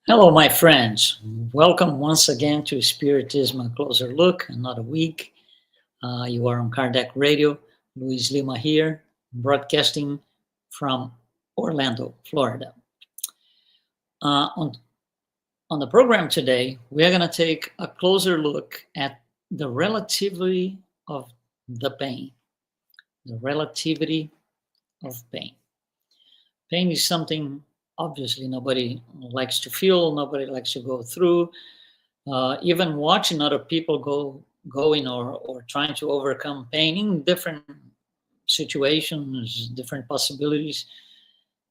Hello, my friends. Welcome once again to Spiritism, a closer look. Another week. You are on Kardec Radio. Luiz Lima here, broadcasting from Orlando, Florida. Uh, on, on the program today, we are going to take a closer look at the relativity of the pain. The relativity of pain. Pain is something obviously nobody likes to feel, nobody likes to go through. Even watching other people going or trying to overcome pain in different situations, different possibilities,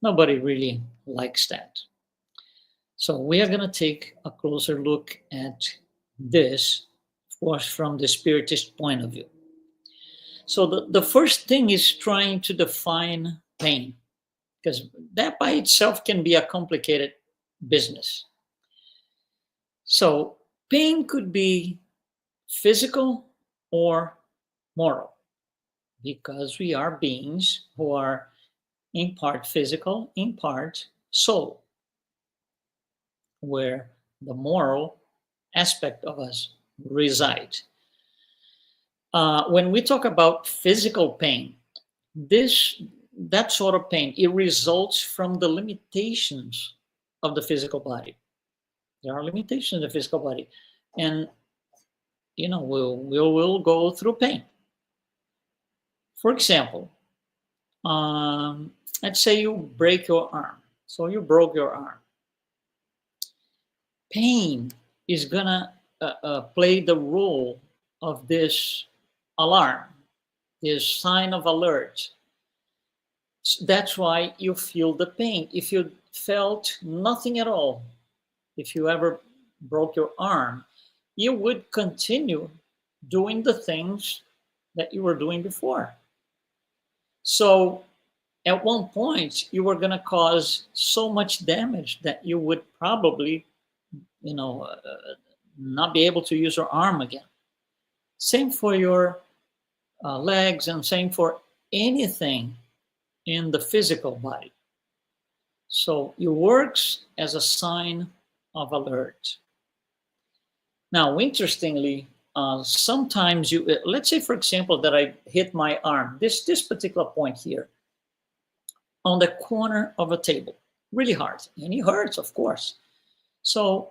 nobody really likes that. So we are going to take a closer look at this, of course, from the spiritist point of view. So the first thing is trying to define pain, because that by itself can be a complicated business. So pain could be physical or moral, because we are beings who are in part physical, in part soul, where the moral aspect of us reside. When we talk about physical pain, this that sort of pain, it results from the limitations of the physical body. There are limitations in the physical body, and we'll go through pain. For example, let's say you break your arm. So you broke your arm. Pain is gonna play the role of this alarm, this sign of alert. That's why you feel the pain. If you felt nothing at all, if you ever broke your arm, you would continue doing the things that you were doing before. So at one point, you were going to cause so much damage that you would probably, you know, uh, not be able to use your arm again. Same for your legs, and same for anything in the physical body. So it works as a sign of alert. Now, interestingly, sometimes let's say, for example, that I hit my arm, this particular point here, on the corner of a table, really hard, and it hurts, of course. So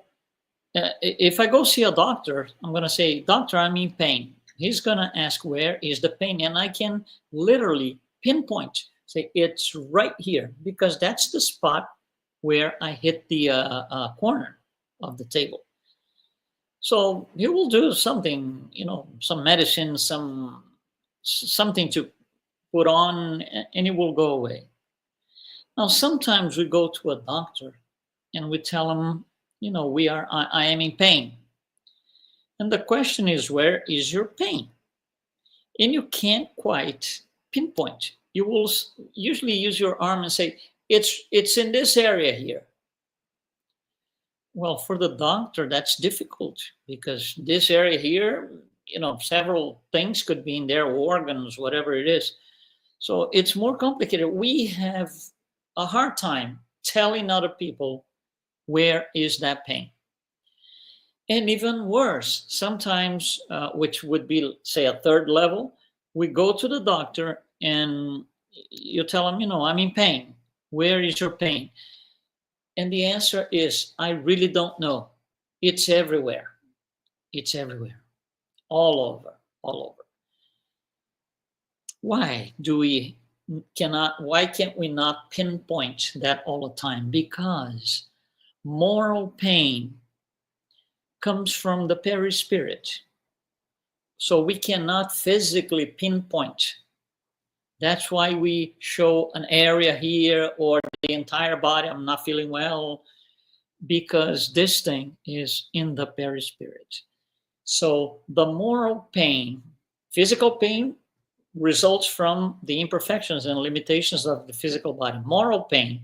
if I go see a doctor, I'm going to say, doctor, I'm in pain. He's going to ask, where is the pain? And I can literally pinpoint, say, it's right here, because that's the spot where I hit the corner of the table. So he will do something, some medicine, something to put on, and it will go away. Now, sometimes we go to a doctor and we tell him, I am in pain. And the question is, where is your pain? And you can't quite pinpoint. You will usually use your arm and say, it's in this area here. Well, for the doctor, that's difficult, because this area here, several things could be in there, organs, whatever it is. So it's more complicated. We have a hard time telling other people, where is that pain? And even worse, sometimes, which would be, say, a third level, we go to the doctor and you tell them, I'm in pain. Where is your pain? And the answer is, I really don't know. It's everywhere. It's everywhere. All over. All over. Why can't we not pinpoint that all the time? Because moral pain comes from the perispirit. So we cannot physically pinpoint. That's why we show an area here or the entire body. I'm not feeling well, because this thing is in the perispirit. So the moral pain, physical pain, results from the imperfections and limitations of the physical body. Moral pain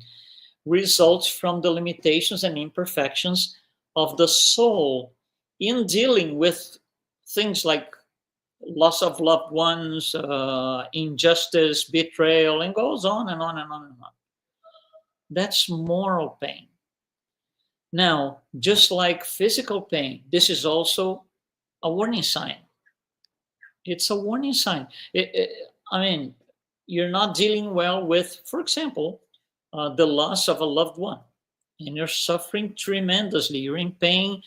results from the limitations and imperfections of the soul in dealing with things like loss of loved ones, injustice, betrayal, and goes on and on and on and on. That's moral pain. Now, just like physical pain, this is also a warning sign. It's a warning sign. I mean, you're not dealing well with, for example, the loss of a loved one, and you're suffering tremendously. You're in pain.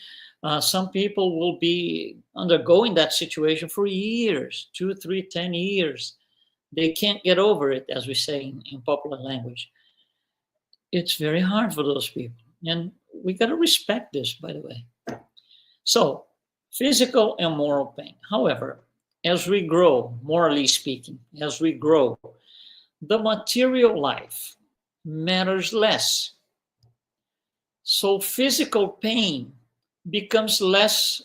Some people will be undergoing that situation for years, 2, 3, 10 years. They can't get over it, as we say in popular language. It's very hard for those people. And we got to respect this, by the way. So, physical and moral pain. However, as we grow, morally speaking, as we grow, the material life matters less. So, physical pain becomes less,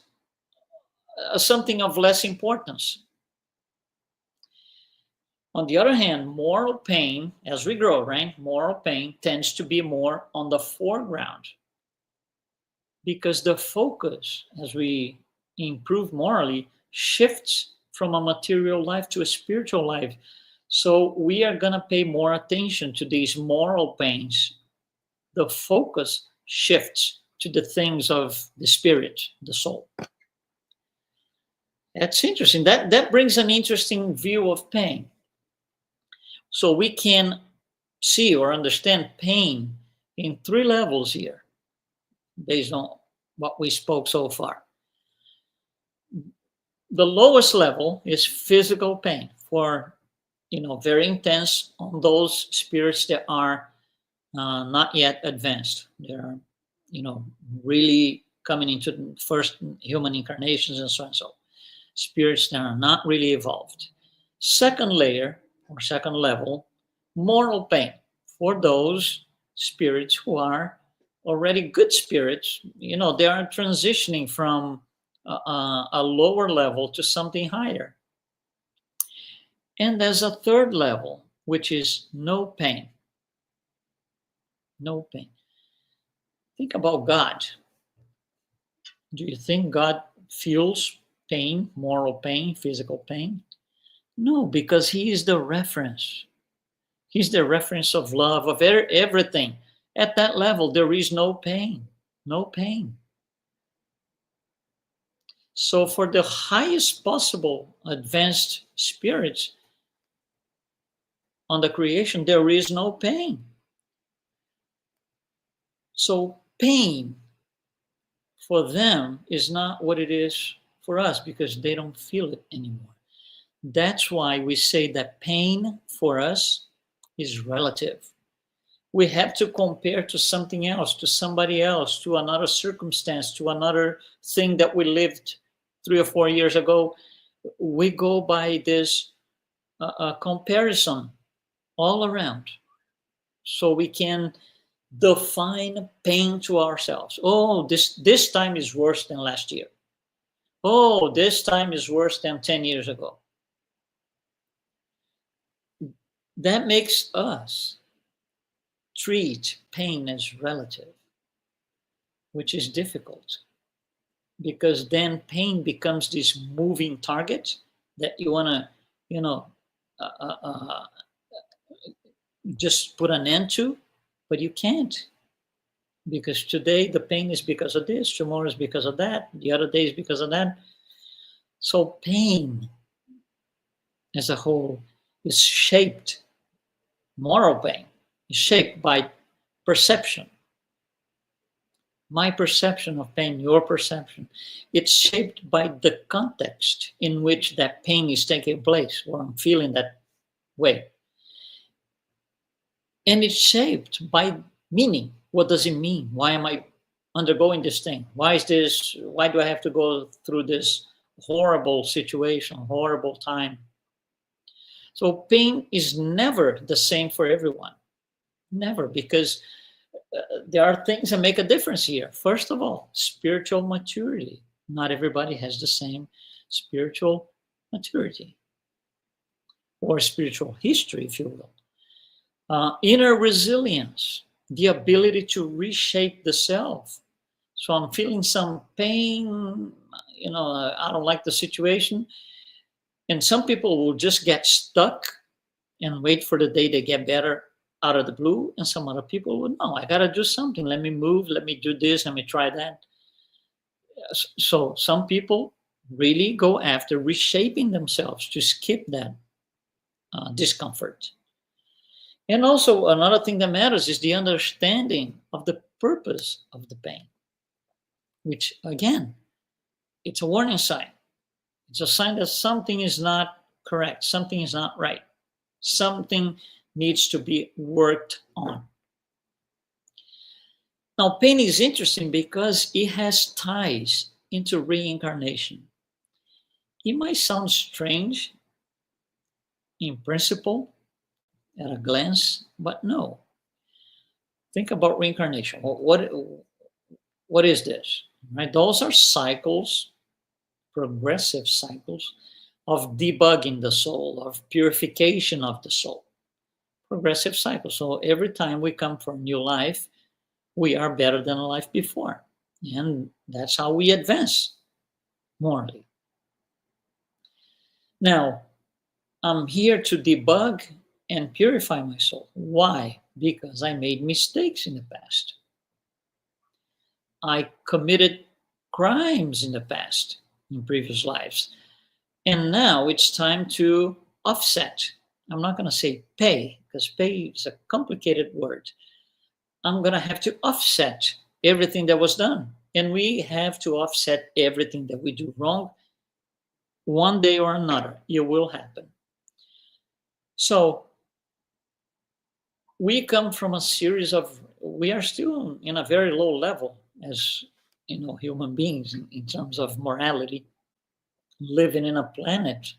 something of less importance. On the other hand, moral pain, as we grow, right? Moral pain tends to be more on the foreground because the focus, as we improve morally, shifts from a material life to a spiritual life. So we are going to pay more attention to these moral pains. The focus shifts to the things of the spirit, the soul. That's interesting. That brings an interesting view of pain. So we can see or understand pain in 3 levels here, based on what we spoke so far. The lowest level is physical pain for, very intense on those spirits that are not yet advanced. They are, really coming into the first human incarnations and so on. So spirits that are not really evolved. Second layer or second level, moral pain for those spirits who are already good spirits. They are transitioning from a lower level to something higher. And there's a third level, which is no pain. No pain. Think about God. Do you think God feels pain, moral pain, physical pain? No, because He is the reference. He's the reference of love, of everything. At that level, there is no pain. No pain. So for the highest possible advanced spirits on the creation, there is no pain. So pain for them is not what it is for us because they don't feel it anymore. That's why we say that pain for us is relative. We have to compare to something else, to somebody else, to another circumstance, to another thing that we lived 3 or 4 years ago. We go by this comparison all around. So we can define pain to ourselves. Oh, this time is worse than last year. Oh, this time is worse than 10 years ago. That makes us treat pain as relative, which is difficult because then pain becomes this moving target that you want to, just put an end to, but you can't, because today the pain is because of this, tomorrow is because of that, the other day is because of that. So pain as a whole is shaped, moral pain is shaped by perception. My perception of pain, your perception, it's shaped by the context in which that pain is taking place, or I'm feeling that way. And it's shaped by meaning. What does it mean? Why am I undergoing this thing? Why do I have to go through this horrible situation, horrible time? So pain is never the same for everyone. Never, because there are things that make a difference here. First of all, spiritual maturity. Not everybody has the same spiritual maturity or spiritual history, if you will. Inner resilience, the ability to reshape the self. So I'm feeling some pain, I don't like the situation. And some people will just get stuck and wait for the day they get better. out of the blue, and some other people would know, I got to do something. Let me move. Let me do this. Let me try that. So some people really go after reshaping themselves to skip that discomfort. And also, another thing that matters is the understanding of the purpose of the pain, which, again, it's a warning sign. It's a sign that something is not correct, something is not right, something needs to be worked on. Now, pain is interesting because it has ties into reincarnation. It might sound strange in principle at a glance, but no. Think about reincarnation. What is this? Right? Those are cycles, progressive cycles of debugging the soul, of purification of the soul. Progressive cycles. So every time we come for a new life, we are better than the life before. And that's how we advance morally. Now, I'm here to debug and purify my soul. Why? Because I made mistakes in the past. I committed crimes in the past, in previous lives. And now it's time to offset. I'm not going to say pay, because pay is a complicated word. I'm going to have to offset everything that was done. And we have to offset everything that we do wrong. One day or another, it will happen. So we come from a series of, we are still in a very low level as human beings in terms of morality, living in a planet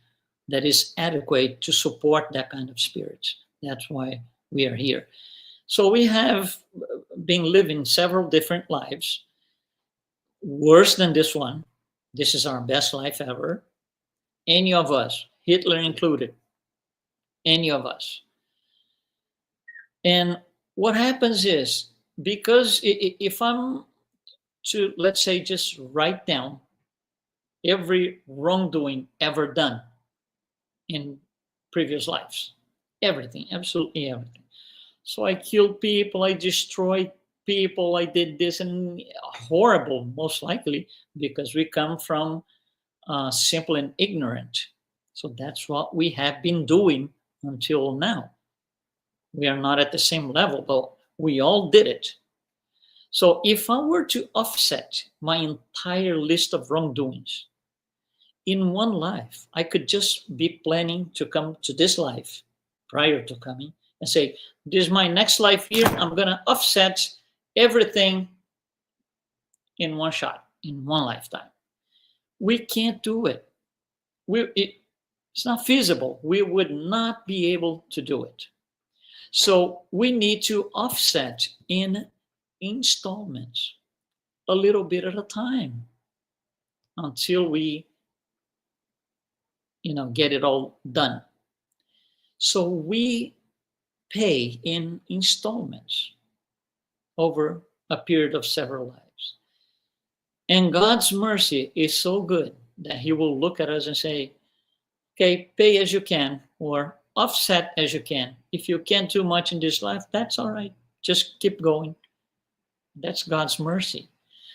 that is adequate to support that kind of spirit. That's why we are here. So we have been living several different lives, worse than this one. This is our best life ever. Any of us, Hitler included, any of us. And what happens is, because if I'm to, let's say, just write down every wrongdoing ever done in previous lives, everything, absolutely everything. So I killed people, I destroyed people, I did this, and horrible, most likely, because we come from simple and ignorant. So that's what we have been doing until now. We are not at the same level, but we all did it. So if I were to offset my entire list of wrongdoings in one life, I could just be planning to come to this life prior to coming and say, this is my next life here. I'm going to offset everything in one shot, in one lifetime. We can't do it. It's not feasible. We would not be able to do it. So we need to offset in installments, a little bit at a time, until we get it all done. So we pay in installments over a period of several lives. And God's mercy is so good that he will look at us and say, okay, pay as you can, or offset as you can. If you can't do much in this life, that's all right. Just keep going. That's God's mercy.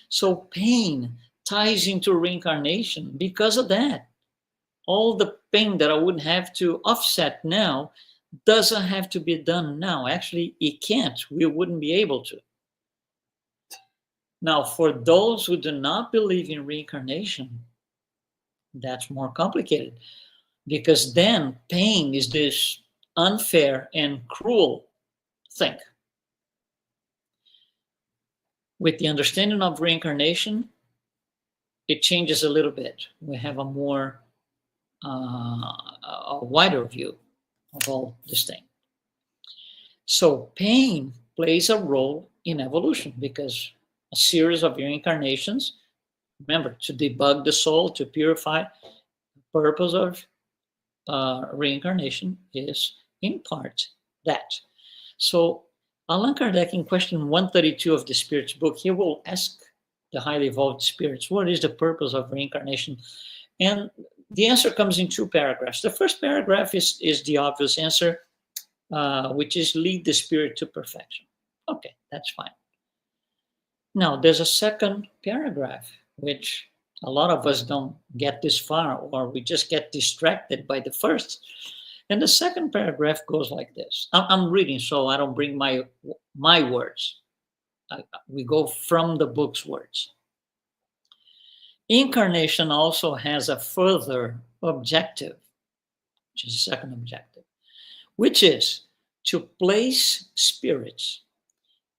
So pain ties into reincarnation because of that. All the pain that I wouldn't have to offset now doesn't have to be done now. Actually, it can't. We wouldn't be able to. Now, for those who do not believe in reincarnation, that's more complicated, because then pain is this unfair and cruel thing. With the understanding of reincarnation, it changes a little bit. We have a more a wider view of all this thing. So pain plays a role in evolution, because a series of reincarnations, remember, to debug the soul, to purify, the purpose of reincarnation is in part that. So Allan Kardec, in question 132 of the Spirit's book, he will ask the highly evolved spirits, what is the purpose of reincarnation? And the answer comes in two paragraphs. The first paragraph is the obvious answer. which is lead the spirit to perfection. Okay, that's fine. Now, there's a second paragraph, which a lot of us don't get this far, or we just get distracted by the first. And the second paragraph goes like this. I'm reading, so I don't bring my words. We go from the book's words. Incarnation also has a further objective, which is the second objective, which is to place spirits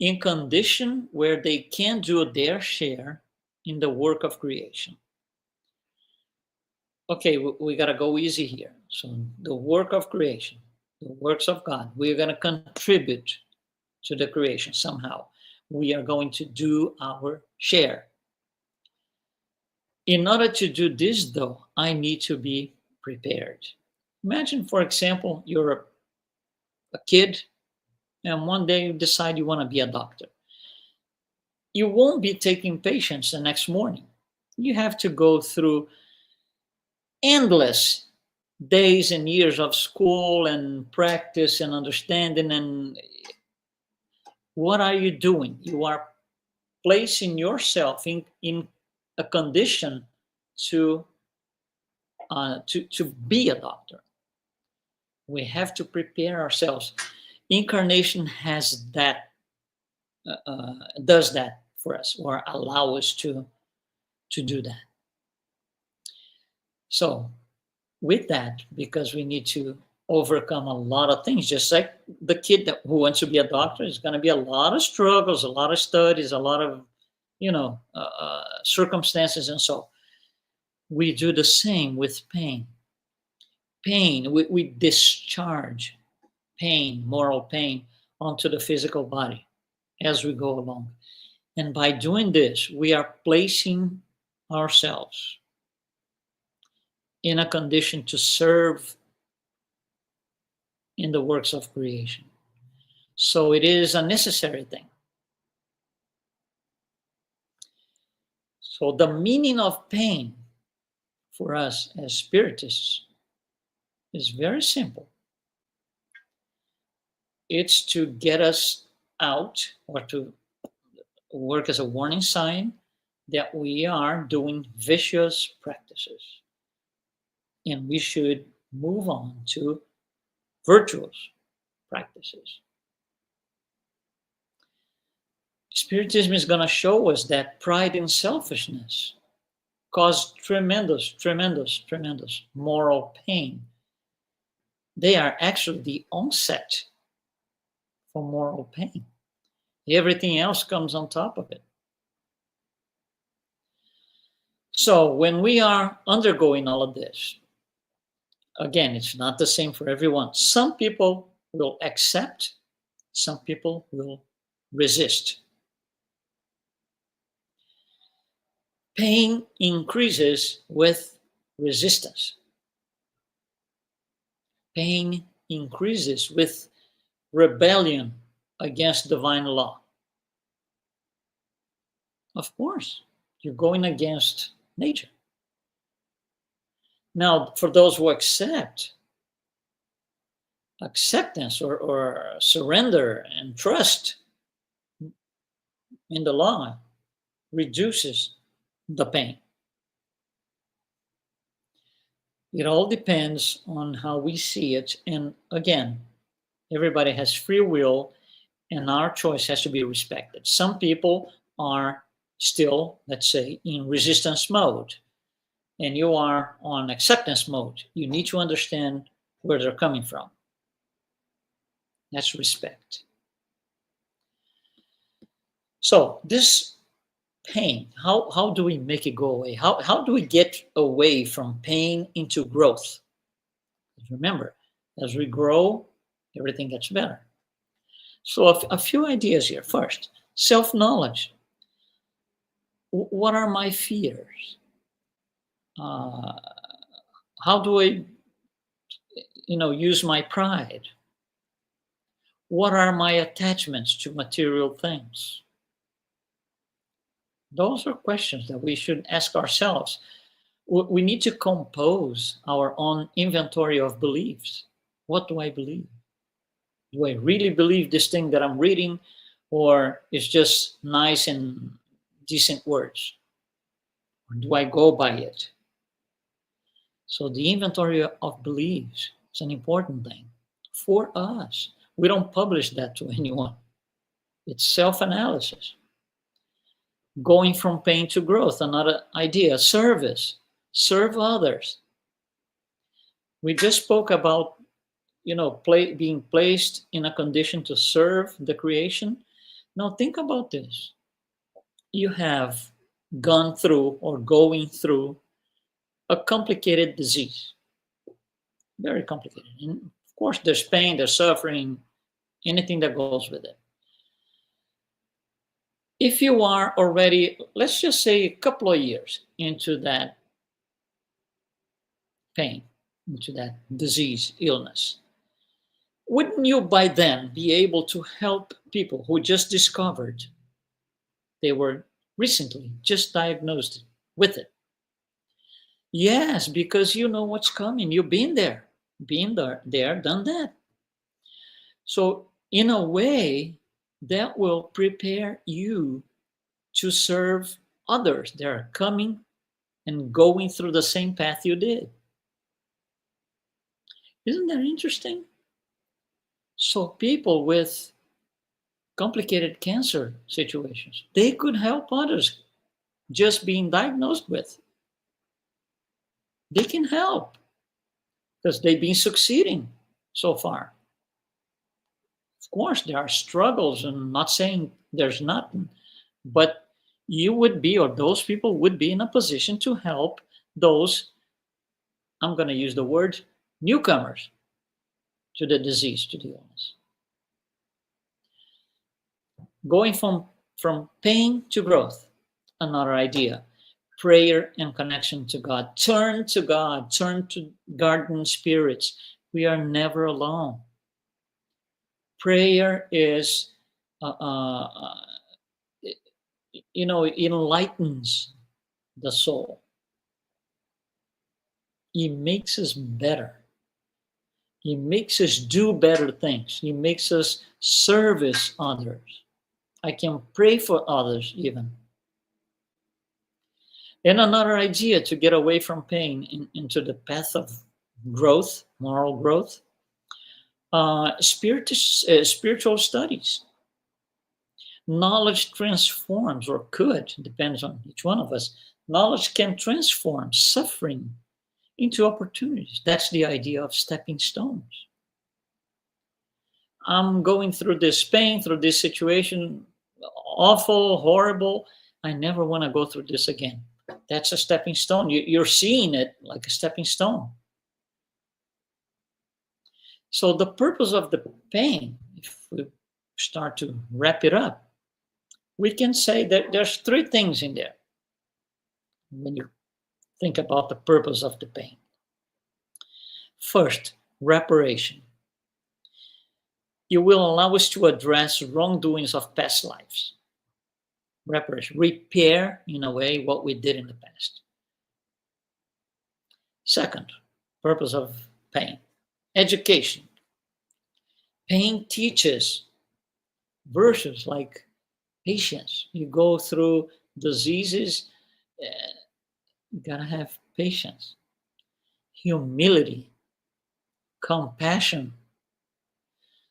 in condition where they can do their share in the work of creation. Okay, we got to go easy here. So the work of creation, the works of God, we're going to contribute to the creation somehow. We are going to do our share. In order to do this, though, I need to be prepared. Imagine, for example, you're a kid, and one day you decide you want to be a doctor. You won't be taking patients the next morning. You have to go through endless days and years of school and practice and understanding. And what are you doing? You are placing yourself in a condition to be a doctor. We have to prepare ourselves. Incarnation has that, does that for us, or allow us to do that. So with that, because we need to overcome a lot of things, just like the kid who wants to be a doctor, is going to be a lot of struggles, a lot of studies, a lot of circumstances, and so we do the same with pain. We discharge pain, moral pain, onto the physical body as we go along. And by doing this, we are placing ourselves in a condition to serve in the works of creation. So it is a necessary thing. So the meaning of pain for us as Spiritists is very simple. It's to get us out, or to work as a warning sign that we are doing vicious practices. And we should move on to virtuous practices. Spiritism is going to show us that pride and selfishness cause tremendous moral pain. They are actually the onset for moral pain. Everything else comes on top of it. So when we are undergoing all of this, again, it's not the same for everyone. Some people will accept, some people will resist. Pain increases with resistance. Pain increases with rebellion against divine law. Of course, you're going against nature. Now, for those who acceptance or surrender and trust in the law reduces the pain. It all depends on how we see it. And again, everybody has free will, and our choice has to be respected. Some people are still, let's say, in resistance mode, and you are on acceptance mode. You need to understand where they're coming from. That's respect. So this pain, how do we make it go away? How do we get away from pain into growth? Remember, as we grow, everything gets better. So a few ideas here. First, self-knowledge. What are my fears? How do I, use my pride? What are my attachments to material things? Those are questions that we should ask ourselves. We need to compose our own inventory of beliefs. What do I believe? Do I really believe this thing that I'm reading, or it's just nice and decent words? Or do I go by it? So the inventory of beliefs is an important thing for us. We don't publish that to anyone. It's self-analysis. Going from pain to growth, another idea. Service. Serve others. We just spoke about, being placed in a condition to serve the creation. Now think about this. You have gone through or going through a complicated disease. Very complicated. And of course, there's pain, there's suffering, anything that goes with it. If you are already, let's just say, a couple of years into that pain, into that disease, illness, wouldn't you by then be able to help people who just discovered they were recently just diagnosed with it? Yes, because you know what's coming. You've been there, done that. So in a way, that will prepare you to serve others that are coming and going through the same path you did. Isn't that interesting? So people with complicated cancer situations, they could help others just being diagnosed with. They can help because they've been succeeding so far. Of course, there are struggles, and I'm not saying there's nothing, but you would be, or those people would be in a position to help those, I'm going to use the word, newcomers to the disease, to the illness. Going from pain to growth, another idea. Prayer and connection to God. Turn to God, turn to guardian spirits. We are never alone. Prayer is, enlightens the soul. It makes us better. He makes us do better things. He makes us service others. I can pray for others even. And another idea to get away from pain into the path of growth, moral growth, spiritual studies. Knowledge transforms, or could, depends on each one of us. Knowledge can transform suffering into opportunities. That's the idea of stepping stones. I'm going through this pain, through this situation, awful, horrible. I never want to go through this again. That's a stepping stone. You're seeing it like a stepping stone. So the purpose of the pain, if we start to wrap it up, we can say that there's three things in there when you think about the purpose of the pain. First, reparation. It will allow us to address wrongdoings of past lives. Reparation, repair, in a way, what we did in the past. Second, purpose of pain, education. Pain teaches virtues like patience. You go through diseases, you gotta have patience, humility, compassion.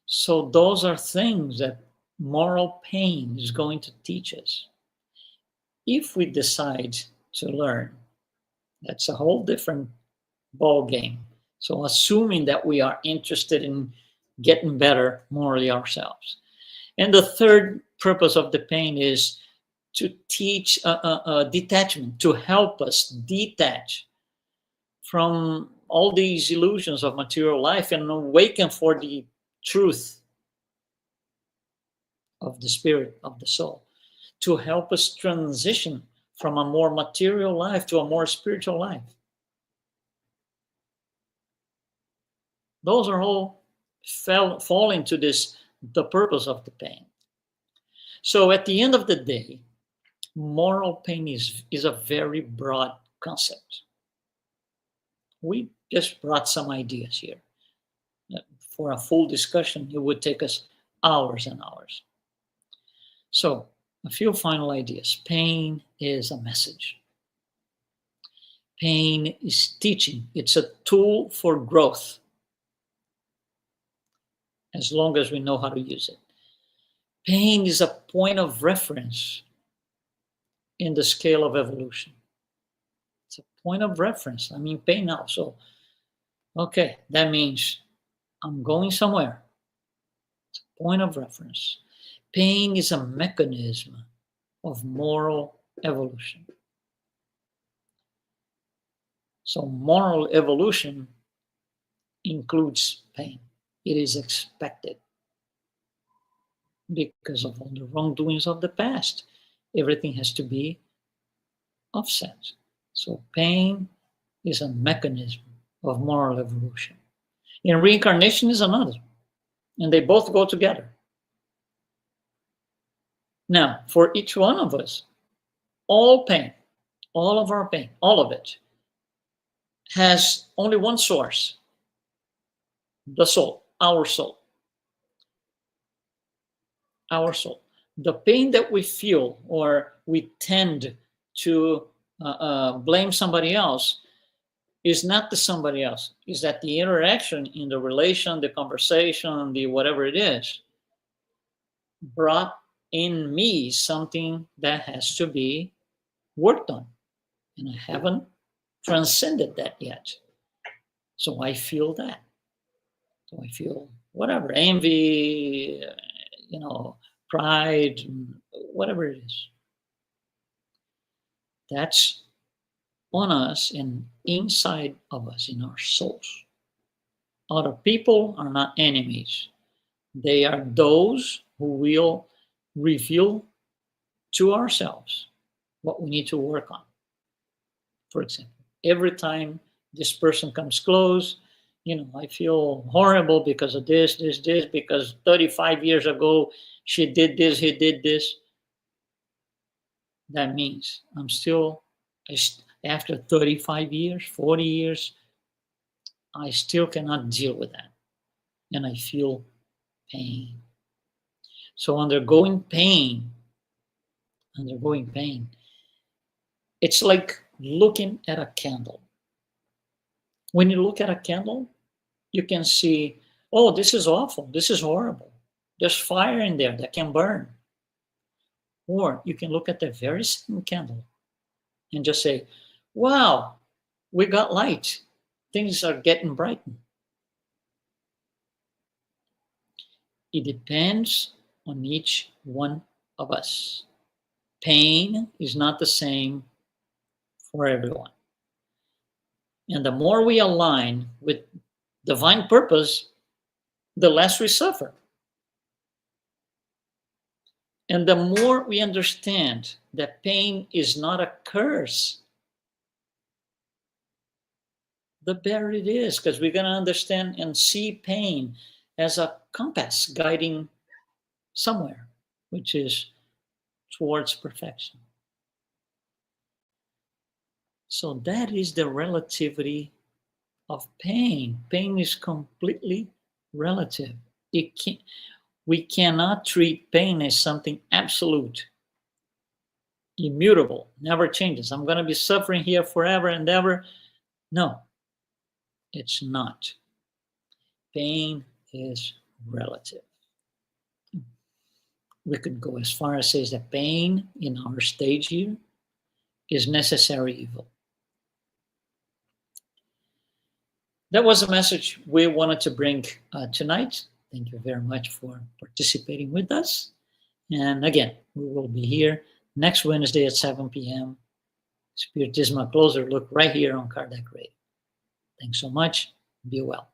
So those are things that moral pain is going to teach us. If we decide to learn, that's a whole different ball game. So assuming that we are interested in getting better morally ourselves. And the third purpose of the pain is to teach detachment, to help us detach from all these illusions of material life and awaken for the truth of the spirit, of the soul, to help us transition from a more material life to a more spiritual life. Those are all fall into this, the purpose of the pain. So at the end of the day, moral pain is a very broad concept. We just brought some ideas here. for a full discussion, it would take us hours and hours. So, a few final ideas. Pain is a message. Pain is teaching. It's a tool for growth, as long as we know how to use it. Pain is a point of reference in the scale of evolution. It's a point of reference. I mean, pain now. So, okay, that means I'm going somewhere. It's a point of reference. Pain is a mechanism of moral evolution. So moral evolution includes pain. It is expected because of all the wrongdoings of the past. Everything has to be offset. So pain is a mechanism of moral evolution. And reincarnation is another. And they both go together. Now, for each one of us, all pain, all of our pain, all of it, has only one source: the soul, our soul. Our soul. The pain that we feel, or we tend to blame somebody else, is not the somebody else. Is that the interaction in the relation, the conversation, the whatever it is, brought in me something that has to be worked on. And I haven't transcended that yet. So I feel that. So I feel whatever, envy, pride, whatever it is. That's on us and inside of us, in our souls. Other people are not enemies. They are those who will reveal to ourselves what we need to work on. For example, every time this person comes close, I feel horrible because of this, because 35 years ago, she did this, he did this. That means I'm still, after 35 years, 40 years, I still cannot deal with that. And I feel pain. So undergoing pain, it's like looking at a candle. When you look at a candle, you can see, oh, this is awful, this is horrible. There's fire in there that can burn. Or you can look at the very same candle and just say, wow, we got light. Things are getting brightened. It depends on each one of us. Pain is not the same for everyone. And the more we align with divine purpose, the less we suffer. And the more we understand that pain is not a curse, the better it is, because we're going to understand and see pain as a compass guiding somewhere, which is towards perfection. So that is the relativity of pain. Pain is completely relative. We cannot treat pain as something absolute, immutable, never changes. I'm going to be suffering here forever and ever. No, it's not. Pain is relative. We could go as far as says that pain in our stage here is necessary evil. That was a message we wanted to bring tonight. Thank you very much for participating with us. And again, we will be here next Wednesday at 7 p.m. Spiritism, a closer look right here on Kardec Radio. Thanks so much. Be well.